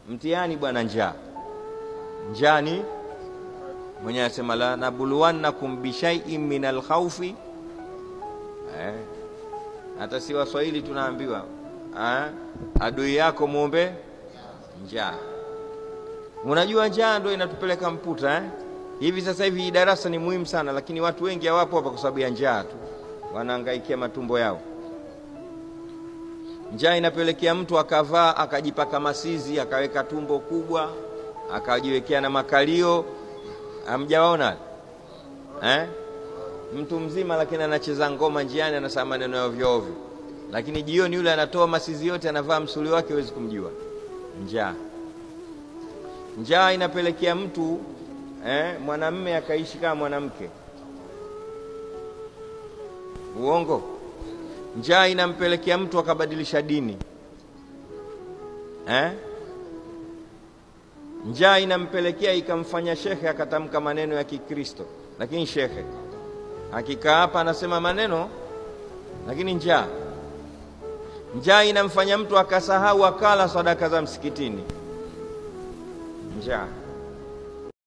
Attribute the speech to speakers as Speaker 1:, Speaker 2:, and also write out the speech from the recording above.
Speaker 1: mtihani bwana, njaa. Njaa ni Mwenyezi asema la nabluwannakum bishai'in minal khawfi. Hata si Waswahili tunaambiwa adui yako muombe njaa. Unajua njaa ndio inatupeleka mputa hivi sasa hivi. Darasa ni muhimu sana, lakini watu wengi hawapo hapa kwa sababu ya njaa tu, wanahangaikia matumbo yao. Njaa inapelekea mtu akavaa akajipaka masizi, akaweka tumbo kubwa, akajiwekea na makalio. Hamjaona mtu mzima lakini anacheza ngoma njiani, anasema maneno ya ovyo ovyo, lakini jioni yule anatoa masizi yote, anavaa msuli wake, huwezi kumjua. Njaa. Njaa inapelekea mtu mwanamume akaishi kama mwanamke. Uongo? Njaa inampelekea mtu akabadilisha dini. Njaa inampelekea ikamfanya shekhe akatamka maneno ya Kikristo, lakini shekhe akikaa hapa anasema maneno, lakini njaa. Njaa inamfanya mtu akasahau akala sadaka za msikitini. Njaa.